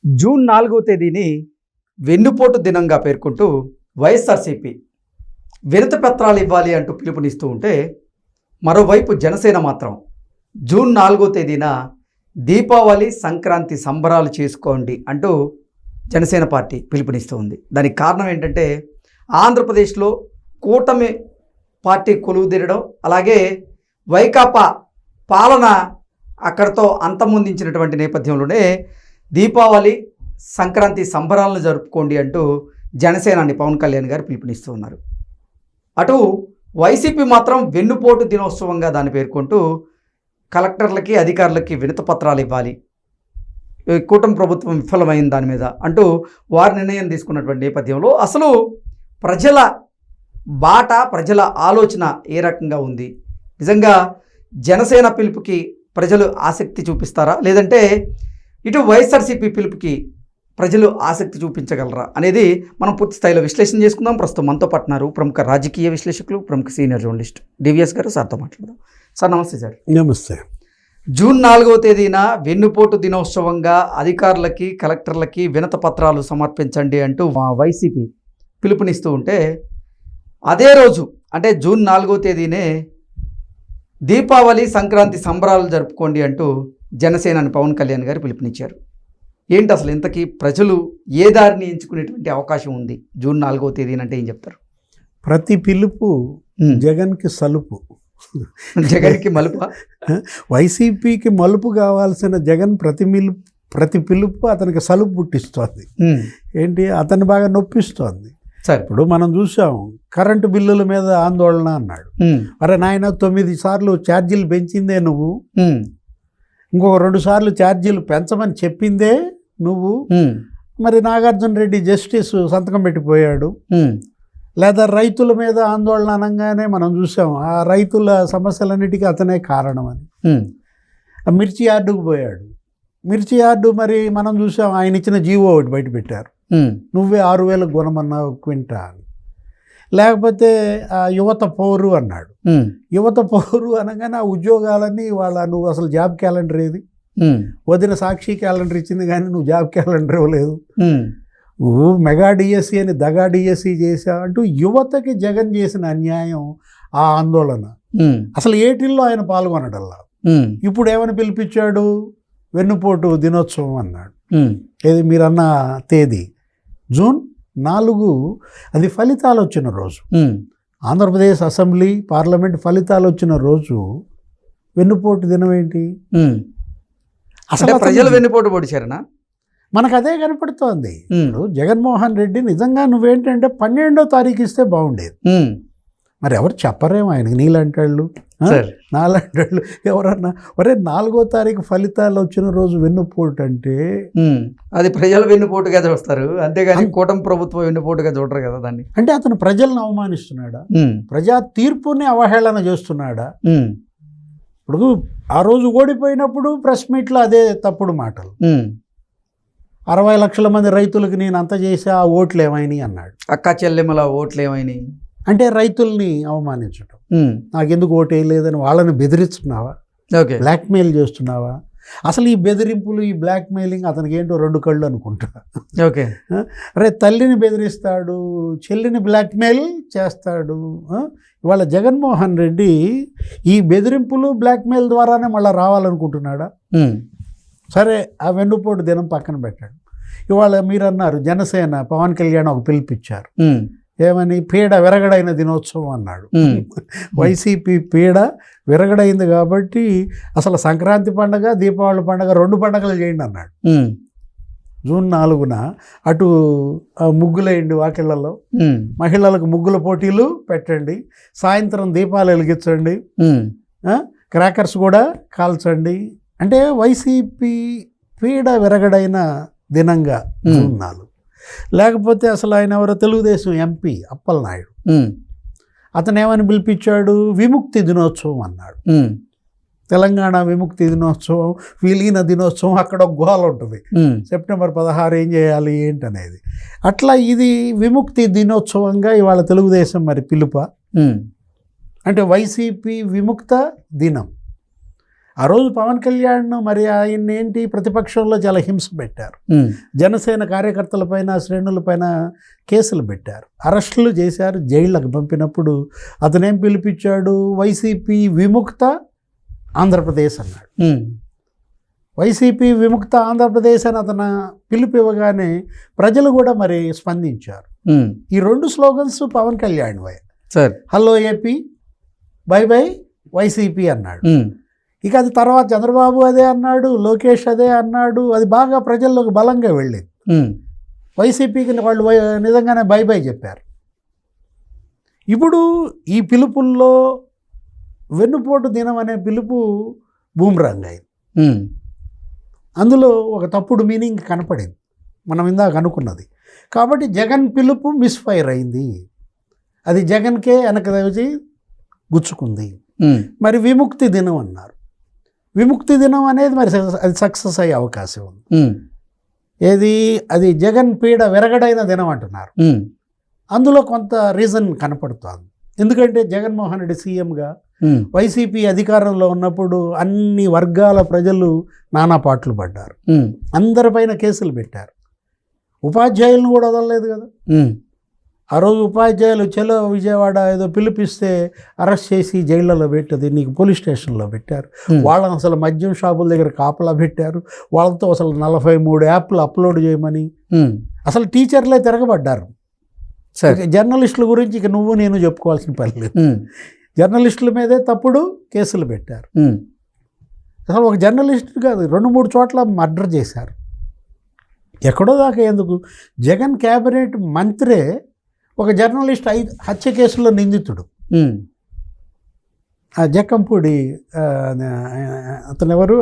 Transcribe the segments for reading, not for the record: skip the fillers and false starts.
June 4వ తేదీని వెన్నుపోటు దినంగా పేర్కొంటూ వైఎస్ఆర్సీపీ వినతి పత్రాలు ఇవ్వాలి అంటూ పిలుపునిస్తూ ఉంటే, మరోవైపు జనసేన మాత్రం జూన్ 4వ తేదీన దీపావళి సంక్రాంతి సంబరాలు చేసుకోండి అంటూ జనసేన పార్టీ పిలుపునిస్తూ ఉంది. దానికి కారణం ఏంటంటే, ఆంధ్రప్రదేశ్లో కూటమి పార్టీ కొలువుదీరడం, అలాగే వైకాపా పాలన అక్కడితో అంతమొందించినటువంటి నేపథ్యంలోనే దీపావళి సంక్రాంతి సంబరాలను జరుపుకోండి అంటూ జనసేనాని పవన్ కళ్యాణ్ గారు పిలుపునిస్తూ ఉన్నారు. అటు వైసీపీ మాత్రం వెన్నుపోటు దినోత్సవంగా దాన్ని పేర్కొంటూ కలెక్టర్లకి అధికారులకి వినతి పత్రాలు ఇవ్వాలి, కూటమి ప్రభుత్వం విఫలమైన దాని మీద అంటూ వారి నిర్ణయం తీసుకున్నటువంటి నేపథ్యంలో అసలు ప్రజల బాట, ప్రజల ఆలోచన ఏ రకంగా ఉంది? నిజంగా జనసేన పిలుపుకి ప్రజలు ఆసక్తి చూపిస్తారా, లేదంటే ఇటు వైఎస్ఆర్సీపీ పిలుపుకి ప్రజలు ఆసక్తి చూపించగలరా అనేది మనం పూర్తి స్థాయిలో విశ్లేషణ చేసుకుందాం. ప్రస్తుతం మనతో పట్టినారు ప్రముఖ రాజకీయ విశ్లేషకులు, ప్రముఖ సీనియర్ జర్నలిస్ట్ డివిఎస్ గారు. సార్తో మాట్లాడదాం. సార్ నమస్తే. సార్ నమస్తే. జూన్ 4వ తేదీన వెన్నుపోటు దినోత్సవంగా అధికారులకి, కలెక్టర్లకి వినతి పత్రాలు సమర్పించండి అంటూ వైసీపీ పిలుపునిస్తూ ఉంటే, అదే రోజు అంటే జూన్ 4వ తేదీనే దీపావళి సంక్రాంతి సంబరాలు జరుపుకోండి అంటూ జనసేనాని పవన్ కళ్యాణ్ గారు పిలుపునిచ్చారు. ఏంటి అసలు ఇంతకీ ప్రజలు ఏ దారిని ఎంచుకునేటువంటి అవకాశం ఉంది జూన్ 4వ తేదీన అంటే ఏం చెప్తారు? ప్రతి పిలుపు జగన్కి సలుపు, జగన్కి మలుపు. వైసీపీకి మలుపు కావాల్సిన జగన్ ప్రతి పిలుపు అతనికి సలుపు పుట్టిస్తోంది. ఏంటి, అతన్ని బాగా నొప్పిస్తోంది. సరే, ఇప్పుడు మనం చూసాం, కరెంటు బిల్లుల మీద ఆందోళన అన్నాడు. అరే నాయన, 9 సార్లు ఛార్జీలు పెంచిందే నువ్వు, ఇంకొక 2 సార్లు ఛార్జీలు పెంచమని చెప్పిందే నువ్వు. మరి నాగార్జున రెడ్డి జస్టిస్ సంతకం పెట్టిపోయాడు. లేదా రైతుల మీద ఆందోళన అనగానే మనం చూసాం, ఆ రైతుల సమస్యలన్నిటికీ అతనే కారణం అని. మిర్చి యార్డుకు పోయాడు. మిర్చి యార్డు మరి మనం చూసాం, ఆయన ఇచ్చిన జీవో ఒకటి బయట పెట్టారు, నువ్వే 6,000 కొనమన్నావు క్వింటా అని. లేకపోతే యువత పౌరు అన్నాడు. యువత పౌరు అనగానే ఆ ఉద్యోగాలన్నీ నువ్వు అసలు జాబ్ క్యాలెండర్ ఏది? వదిన సాక్షి క్యాలెండర్ ఇచ్చింది కానీ నువ్వు జాబ్ క్యాలెండర్ ఇవ్వలేదు. నువ్వు మెగా డిఎస్సి అని దగా డిఎస్సి చేసావు అంటూ యువతకి జగన్ చేసిన అన్యాయం, ఆ ఆందోళన. అసలు ఏటిల్లో ఆయన పాల్గొనడల్లా. ఇప్పుడు ఏమని పిలిపించాడు? వెన్నుపోటు దినోత్సవం అన్నాడు. ఏది మీరన్న తేదీ జూన్ 4, అది ఫలితాలు వచ్చిన రోజు. ఆంధ్రప్రదేశ్ అసెంబ్లీ పార్లమెంట్ ఫలితాలు వచ్చిన రోజు వెన్నుపోటు దినం ఏంటి? అసలు ప్రజలు వెన్నుపోటు పొడిచారనా? మనకు అదే కనపడుతోంది. ఇప్పుడు జగన్మోహన్ రెడ్డి నిజంగా నువ్వేంటంటే 12వ తారీఖు ఇస్తే బాగుండేది. మరి ఎవరు చెప్పరేమో ఆయనకి, నీలాంటాళ్ళు నాలాంటాళ్ళు ఎవరన్నా, ఒరే 4వ తారీఖు ఫలితాలు వచ్చిన రోజు వెన్నుపోటు అంటే అది ప్రజలు వెన్నుపోటుగా చూస్తారు, అంతేగాని కూటమి ప్రభుత్వం వెన్నుపోటుగా చూడరు కదా దాన్ని. అంటే అతను ప్రజలను అవమానిస్తున్నాడా? ప్రజా తీర్పుని అవహేళన చేస్తున్నాడా? ఇప్పుడు ఆ రోజు ఓడిపోయినప్పుడు ప్రెస్ మీట్లో అదే తప్పుడు మాటలు, 60 లక్షల మంది రైతులకు నేను అంత చేసి ఆ ఓట్లు ఏమైనాయి అన్నాడు. అక్క చెల్లెమ్మల ఓట్లు ఏమైనాయి అంటే రైతుల్ని అవమానించడం. నాకెందుకు ఓటు వేయలేదని వాళ్ళని బెదిరిస్తున్నావా? బ్లాక్మెయిల్ చేస్తున్నావా? అసలు ఈ బెదిరింపులు, ఈ బ్లాక్మెయిలింగ్ అతనికి ఏంటో 2 కళ్ళు అనుకుంటా. అరే తల్లిని బెదిరిస్తాడు, చెల్లిని బ్లాక్మెయిల్ చేస్తాడు. ఇవాళ జగన్మోహన్ రెడ్డి ఈ బెదిరింపులు బ్లాక్మెయిల్ ద్వారానే మళ్ళీ రావాలనుకుంటున్నాడా? సరే, ఆ వెన్నుపోటు దినం పక్కన పెట్టాడు. ఇవాళ మీరు అన్నారు, జనసేన పవన్ కళ్యాణ్ ఒక పిలిపించారు. ఏమని? పీడ విరగడైన దినోత్సవం అన్నాడు. వైసీపీ పీడ విరగడైంది కాబట్టి అసలు సంక్రాంతి పండగ, దీపావళి పండగ 2 పండగలు చేయండి అన్నాడు. జూన్ 4న అటు ముగ్గులేయండి వాకిళ్లలో, మహిళలకు ముగ్గుల పోటీలు పెట్టండి, సాయంత్రం దీపాలు వెలిగించండి, క్రాకర్స్ కూడా కాల్చండి. అంటే వైసీపీ పీడ విరగడైన దినంగా జూన్ 4. లేకపోతే అసలు ఆయన ఎవరో తెలుగుదేశం ఎంపీ అప్పలనాయుడు, అతను ఏమని పిలిపించాడు? విముక్తి దినోత్సవం అన్నాడు. తెలంగాణ విముక్తి దినోత్సవం, విలీన దినోత్సవం, అక్కడ ఒక గోల ఉంటుంది, సెప్టెంబర్ 16 ఏం చేయాలి ఏంటనేది. అట్లా ఇది విముక్తి దినోత్సవంగా ఇవాళ తెలుగుదేశం మరి పిలుప. అంటే వైసీపీ విముక్త దినం. ఆ రోజు పవన్ కళ్యాణ్ మరి ఆయన ఏంటి ప్రతిపక్షంలో చాలా హింస పెట్టారు. జనసేన కార్యకర్తలపైన శ్రేణులపైన కేసులు పెట్టారు, అరెస్టులు చేశారు, జైళ్ళకు పంపినప్పుడు అతనేం పిలిపించాడు, వైసీపీ విముక్త ఆంధ్రప్రదేశ్ అన్నాడు. వైసీపీ విముక్త ఆంధ్రప్రదేశ్ అని అతను పిలుపు ఇవ్వగానే ప్రజలు కూడా మరి స్పందించారు. ఈ 2 slogans Pawan Kalyan sir, hello AP, bye bye YCP అన్నాడు. ఇక అది తర్వాత చంద్రబాబు అదే అన్నాడు, లోకేష్ అదే అన్నాడు. అది బాగా ప్రజల్లోకి బలంగా వెళ్ళింది. వైసీపీకి వాళ్ళు నిజంగానే బై బై చెప్పారు. ఇప్పుడు ఈ పిలుపుల్లో వెన్నుపోటు దినం అనే పిలుపు బూమ్రాంగ్ అయింది. అందులో ఒక తప్పుడు మీనింగ్ కనపడింది, మనం ఇందాక అనుకున్నది. కాబట్టి జగన్ పిలుపు మిస్ఫైర్ అయింది, అది జగన్కే వెనక వచ్చి గుచ్చుకుంది. మరి విముక్తి దినం అన్నారు. విముక్తి దినం అనేది మరి అది సక్సెస్ అయ్యే అవకాశం ఉంది. ఏది అది జగన్ పీడ విరగడైన దినం అంటున్నారు. అందులో కొంత రీజన్ కనపడుతోంది. ఎందుకంటే జగన్మోహన్ రెడ్డి సీఎంగా వైసీపీ అధికారంలో ఉన్నప్పుడు అన్ని వర్గాల ప్రజలు నానా పాటలు పడ్డారు, అందరిపైన కేసులు పెట్టారు. ఉపాధ్యాయులను కూడా వదలలేదు కదా. ఆ రోజు ఉపాధ్యాయులు చలో విజయవాడ ఏదో పిలిపిస్తే అరెస్ట్ చేసి జైళ్ళలో పెట్టది, నీకు పోలీస్ స్టేషన్లో పెట్టారు. వాళ్ళని అసలు మద్యం షాపుల దగ్గర కాపలా పెట్టారు. వాళ్ళతో అసలు 43 యాప్లు అప్లోడ్ చేయమని అసలు టీచర్లే తిరగబడ్డారు. జర్నలిస్టుల గురించి ఇక నువ్వు నేను చెప్పుకోవాల్సిన పని లేదు. జర్నలిస్టుల మీదే తప్పుడు కేసులు పెట్టారు. అసలు ఒక జర్నలిస్ట్ కాదు, 2-3 చోట్ల మర్డర్ చేశారు. ఎక్కడో దాకా ఎందుకు, జగన్ క్యాబినెట్ మంత్రే ఒక జర్నలిస్ట్ హత్య కేసులో నిందితుడు. ఆ జక్కంపూడి అతను ఎవరు,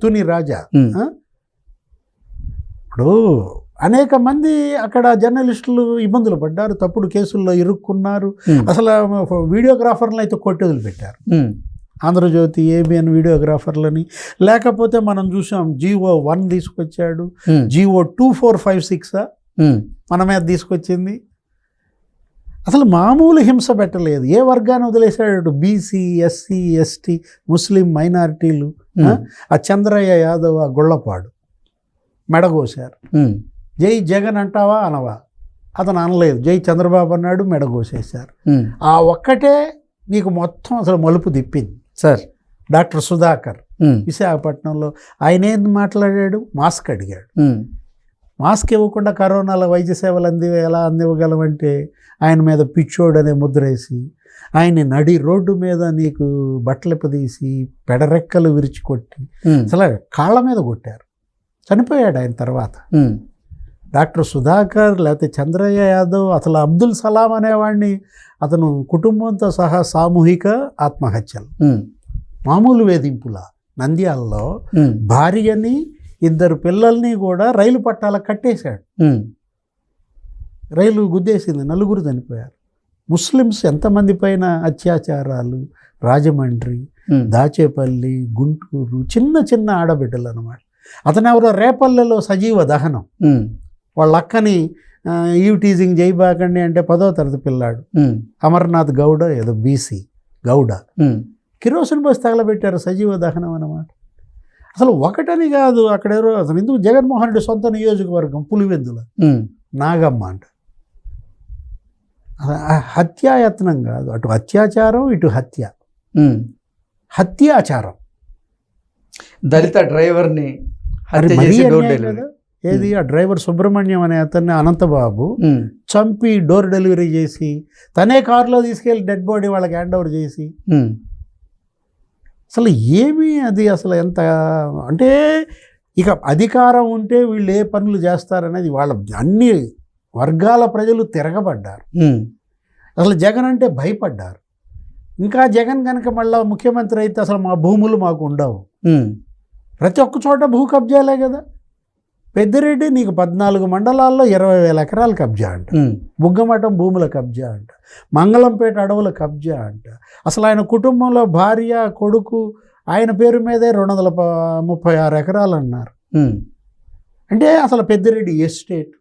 తుని రాజా. ఇప్పుడు అనేక మంది అక్కడ జర్నలిస్టులు ఇబ్బందులు పడ్డారు, తప్పుడు కేసుల్లో ఇరుక్కున్నారు. అసలు వీడియోగ్రాఫర్లను అయితే కొట్టి వదిలిపెట్టారు. ఆంధ్రజ్యోతి, ఏబిఎన్ వీడియోగ్రాఫర్లని. లేకపోతే మనం చూసాం GO 1 తీసుకొచ్చాడు, GO 2456 మన మీద తీసుకొచ్చింది. అసలు మామూలు హింస పెట్టలేదు. ఏ వర్గాన్ని వదిలేశాడు, బీసీ, ఎస్సీ, ఎస్టీ, ముస్లిం మైనారిటీలు. ఆ చంద్రయ్య యాదవ్, ఆ గొళ్ళపాడు మెడగోశారు. జై జగన్ అంటావా అనవా, అతను అనలేదు, జై చంద్రబాబు అన్నాడు, మెడగోసేశారు. ఆ ఒక్కటే నీకు మొత్తం అసలు మలుపు తిప్పింది సార్. డాక్టర్ సుధాకర్ విశాఖపట్నంలో ఆయన ఏం మాట్లాడాడు, మాస్క్ అడిగాడు. మాస్క్ ఇవ్వకుండా కరోనాలో వైద్య సేవలు ఎలా అందివ్వగలమంటే ఆయన మీద పిచ్చోడు అనే ముద్రేసి, ఆయన్ని నడి రోడ్డు మీద నీకు బట్టలు తీసి పెడరెక్కలు విరిచి కొట్టి అసలు కాళ్ళ మీద కొట్టారు. చనిపోయాడు ఆయన తర్వాత. డాక్టర్ సుధాకర్ లేకపోతే చంద్రయ్య యాదవ్, అసలు అబ్దుల్ సలాం అనేవాడిని అతను కుటుంబంతో సహా సామూహిక ఆత్మహత్యలు, మామూలు వేధింపుల. నంద్యాలలో భార్యని 2 పిల్లల్ని కూడా రైలు పట్టాల కట్టేశాడు. రైలు గుద్దేసింది, 4 చనిపోయారు. ముస్లిమ్స్ ఎంతమంది పైన అత్యాచారాలు, రాజమండ్రి, దాచేపల్లి, గుంటూరు, చిన్న చిన్న ఆడబిడ్డలు అన్నమాట. అతను ఎవరో రేపల్లెలో సజీవ దహనం. వాళ్ళ అక్కని ఈవ్ టీజింగ్ చేయబాకండి అంటే 10వ తరగతి పిల్లాడు అమర్నాథ్ గౌడ, ఏదో బీసీ గౌడ, కిరోసిన్ బస్ తగలబెట్టారు, సజీవ దహనం అన్నమాట. అసలు ఒకటని కాదు, అక్కడ ఎవరో అసలు ఎందుకు జగన్మోహన్ రెడ్డి సొంత నియోజకవర్గం పులివెందుల నాగమ్మ అంట. హత్యాయత్నం కాదు, అటు అత్యాచారం ఇటు హత్యాచారం. దళిత డ్రైవర్ని ఏది ఆ డ్రైవర్ సుబ్రహ్మణ్యం అనే అతన్ని అనంతబాబు చంపి డోర్ డెలివరీ చేసి తనే కారులో తీసుకెళ్ళి డెడ్ బాడీ వాళ్ళకి హ్యాండ్ ఓవర్ చేసి, అసలు ఏమి అది అసలు ఎంత అంటే ఇక అధికారం ఉంటే వీళ్ళు ఏ పనులు చేస్తారనేది వాళ్ళ అన్ని వర్గాల ప్రజలు తిరగబడ్డారు. అసలు జగన్ అంటే భయపడ్డారు. ఇంకా జగన్ కనుక మళ్ళీ ముఖ్యమంత్రి అయితే అసలు మా భూములు మాకు ఉండవు. ప్రతి ఒక్క చోట భూ కబ్జాలే కదా. పెద్దిరెడ్డి నీకు 14 మండలాల్లో 20,000 ఎకరాలు కబ్జా అంట, బుగ్గమఠం భూముల కబ్జా అంట, మంగళంపేట అడవుల కబ్జా అంట. అసలు ఆయన కుటుంబంలో భార్య, కొడుకు ఆయన పేరు మీదే 236 ఎకరాలు అన్నారు. అంటే అసలు పెద్దిరెడ్డి ఎస్టేట్,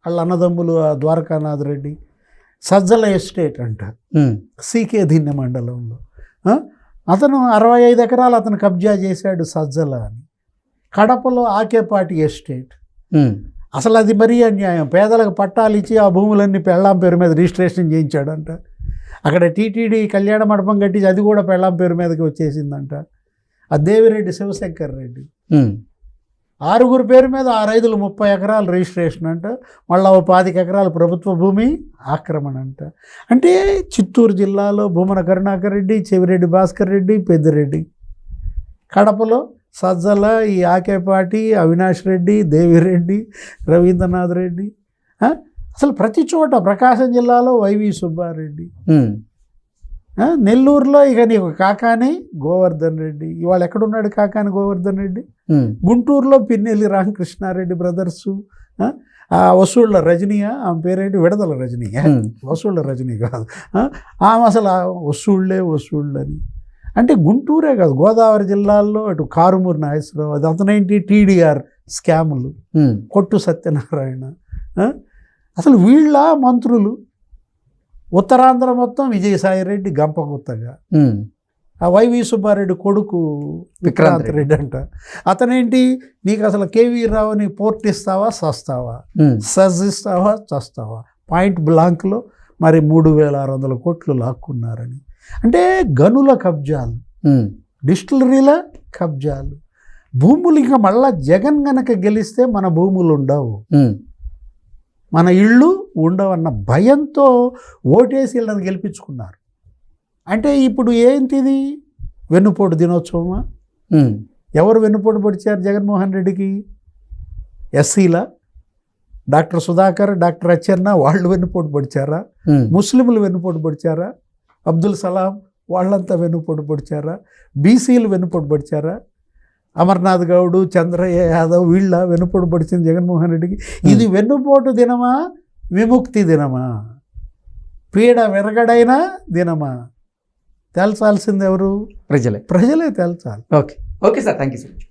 వాళ్ళ అన్నదమ్ములు ద్వారకానాథ్ రెడ్డి సజ్జల ఎస్టేట్ అంట, సీకే దిన్నె మండలంలో. అతను 65 ఎకరాలు అతను కబ్జా చేశాడు సజ్జల అని. కడపలో ఆకేపాటి ఎస్టేట్. అసలు అది మరీ అన్యాయం. పేదలకు పట్టాలు ఇచ్చి ఆ భూములన్నీ పెళ్ళాం పేరు మీద రిజిస్ట్రేషన్ చేయించాడంట. అక్కడ టీటీడీ కళ్యాణ మండపం కట్టించి అది కూడా పెళ్ళాం పేరు మీదకి వచ్చేసిందంట. ఆ దేవిరెడ్డి శివశంకర్ రెడ్డి 6 పేరు మీద 6×30 ఎకరాలు రిజిస్ట్రేషన్ అంట. మళ్ళీ 25 ఎకరాలు ప్రభుత్వ భూమి ఆక్రమణ అంట. అంటే చిత్తూరు జిల్లాలో భూమన కరుణాకర్ రెడ్డి, చెవిరెడ్డి భాస్కర్ రెడ్డి, పెద్దిరెడ్డి. కడపలో సజ్జల, ఈ ఆకేపాటి, అవినాష్ రెడ్డి, దేవిరెడ్డి, రవీంద్రనాథ్ రెడ్డి. అసలు ప్రతి చోట ప్రకాశం జిల్లాలో వైవి సుబ్బారెడ్డి, నెల్లూరులో ఇక నీకు కాకాని గోవర్ధన్ రెడ్డి. ఇవాళ ఎక్కడున్నాడు కాకాని గోవర్ధన్ రెడ్డి? గుంటూరులో పిన్నెల్లి రామకృష్ణారెడ్డి బ్రదర్సు. వసూళ్ళ రజనీయా, ఆమె పేరేంటి? విడదల రజనీ. వసూళ్ళ రజనీ కాదు, ఆమె అసలు వసూళ్ళని. అంటే గుంటూరే కాదు, గోదావరి జిల్లాల్లో అటు కారుమూరి నాగేశ్వరరావు, అది అతనేంటి టీడీఆర్ స్కాములు, కొట్టు సత్యనారాయణ. అసలు వీళ్ళ మంత్రులు. ఉత్తరాంధ్ర మొత్తం విజయసాయిరెడ్డి గంపగుత్తగా. ఆ వైవి సుబ్బారెడ్డి కొడుకు విక్రాంత్ రెడ్డి అంట. అతనేంటి, నీకు అసలు కేవీ రావుని పోర్ట్ ఇస్తావా చస్తావా, సజ్ ఇస్తావా చస్తావా, పాయింట్ బ్లాంక్లో మరి 3600 కోట్లు లాక్కున్నారని. అంటే గనుల కబ్జాలు, డిస్టిలరీల కబ్జాలు, భూములు. ఇంకా మళ్ళా జగన్ గనక గెలిస్తే మన భూములు ఉండవు, మన ఇళ్ళు ఉండవన్న భయంతో ఓటేసి వీళ్ళని గెలిపించుకున్నారు. అంటే ఇప్పుడు ఏంటిది? వెన్నుపోటు దినోత్సవమా? ఎవరు వెన్నుపోటు పొడిచారు జగన్మోహన్ రెడ్డికి? ఎస్సీల డాక్టర్ సుధాకర్, డాక్టర్ అచ్చెన్న వాళ్ళు వెన్నుపోటు పొడిచారా? ముస్లింలు వెన్నుపోటు పొడిచారా? అబ్దుల్ సలాం వాళ్ళంతా వెన్నుపోటు పొడిచారా? బీసీలు వెన్నుపోటు పొడిచారా? అమర్నాథ్ గౌడు, చంద్రయ్య యాదవ్ వీళ్ళ వెన్నుపోటు పొడిచింది జగన్మోహన్ రెడ్డికి. ఇది వెన్నుపోటు దినమా, విముక్తి దినమా, పీడ విరగడైన దినమా? తేల్చాల్సింది ఎవరు? ప్రజలే తేల్చాలి. Okay sir, thank you so much.